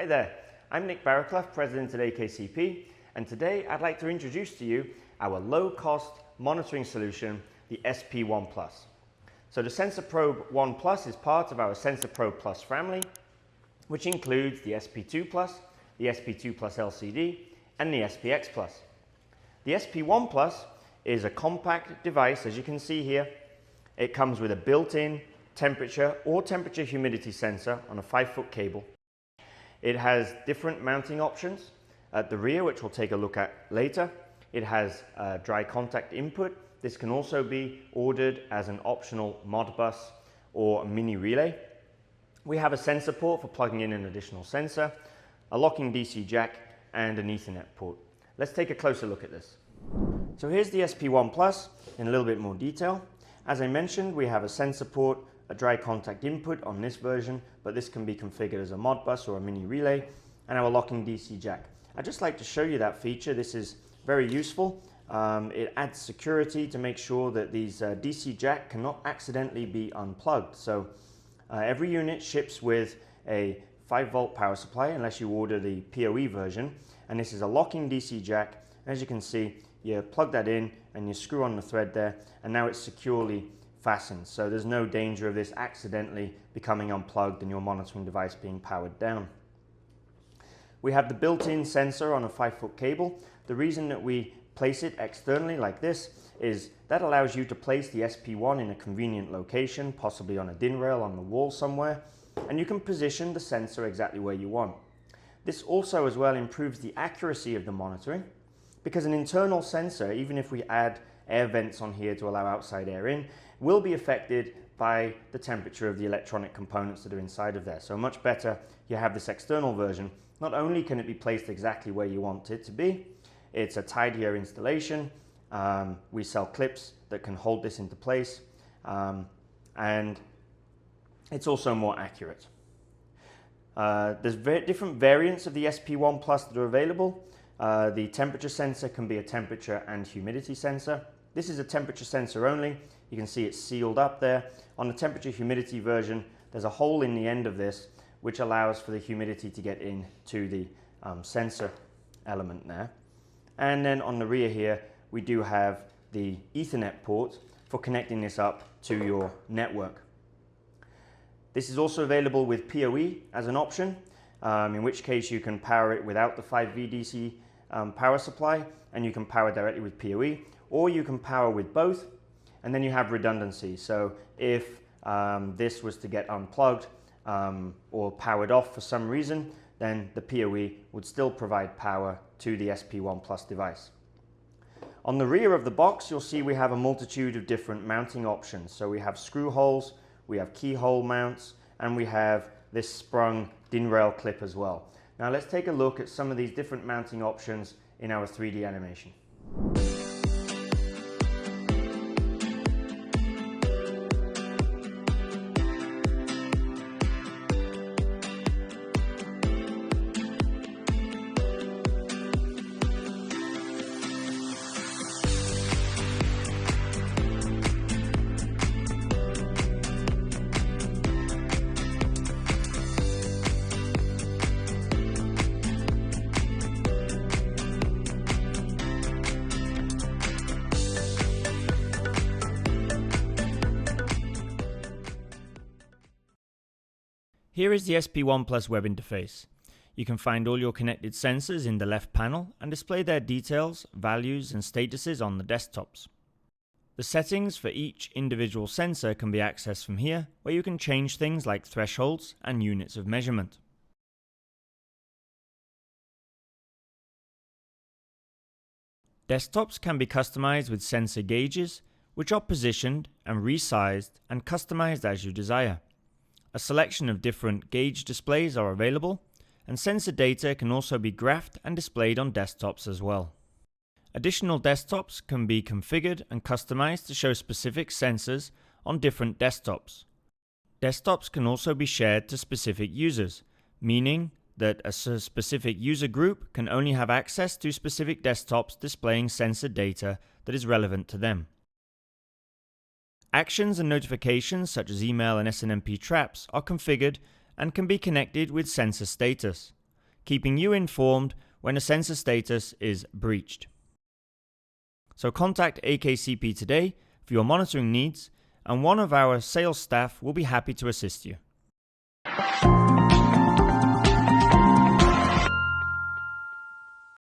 Hi there, I'm Nick Barraclough, President at AKCP, and today I'd like to introduce to you our low-cost monitoring solution, the SP1 Plus. So the SensorProbe1 Plus is part of our SensorProbe Plus family, which includes the SP2 Plus, the SP2 Plus LCD, and the SPX Plus. The SP1 Plus is a compact device, as you can see here. It comes with a built-in temperature or temperature humidity sensor on a 5-foot cable. It has different mounting options at the rear, which we'll take a look at later. It has a dry contact input. This can also be ordered as an optional Modbus or a mini relay. We have a sensor port for plugging in an additional sensor, a locking DC jack, and an Ethernet port. Let's take a closer look at this. So here's the SP1 Plus in a little bit more detail. As I mentioned, we have a sensor port, a dry contact input on this version, but this can be configured as a Modbus or a mini relay, and our locking DC jack. I'd just like to show you that feature. This is very useful. It adds security to make sure that these DC jack cannot accidentally be unplugged. So every unit ships with a 5-volt power supply unless you order the PoE version, and this is a locking DC jack. As you can see, you plug that in and you screw on the thread there, and now it's securely fastened. So there's no danger of this accidentally becoming unplugged and your monitoring device being powered down. We have the built-in sensor on a 5-foot cable. The reason that we place it externally like this is that allows you to place the SP1 in a convenient location, possibly on a DIN rail on the wall somewhere, and you can position the sensor exactly where you want. This also as well improves the accuracy of the monitoring, because an internal sensor, even if we add air vents on here to allow outside air in, will be affected by the temperature of the electronic components that are inside of there. So much better you have this external version. Not only can it be placed exactly where you want it to be, it's a tidier installation. We sell clips that can hold this into place, and it's also more accurate. There's different variants of the SP1 Plus that are available. The temperature sensor can be a temperature and humidity sensor. This is a temperature sensor only. You can see it's sealed up there. On the temperature humidity version, there's a hole in the end of this which allows for the humidity to get into the sensor element there. And then on the rear here, we do have the Ethernet port for connecting this up to your network. This is also available with PoE as an option, in which case you can power it without the 5V DC power supply, and you can power directly with PoE, or you can power with both, and then you have redundancy. So if this was to get unplugged or powered off for some reason, then the PoE would still provide power to the SP1 Plus device. On the rear of the box, you'll see we have a multitude of different mounting options. So we have screw holes, we have keyhole mounts, and we have this sprung DIN rail clip as well. Now let's take a look at some of these different mounting options in our 3D animation. Here is the SP1 Plus web interface. You can find all your connected sensors in the left panel and display their details, values and statuses on the desktops. The settings for each individual sensor can be accessed from here, where you can change things like thresholds and units of measurement. Desktops can be customized with sensor gauges, which are positioned and resized and customized as you desire. A selection of different gauge displays are available, and sensor data can also be graphed and displayed on desktops as well. Additional desktops can be configured and customized to show specific sensors on different desktops. Desktops can also be shared to specific users, meaning that a specific user group can only have access to specific desktops displaying sensor data that is relevant to them. Actions and notifications such as email and SNMP traps are configured and can be connected with sensor status. keeping you informed when a sensor status is breached. So contact AKCP today for your monitoring needs, and one of our sales staff will be happy to assist you.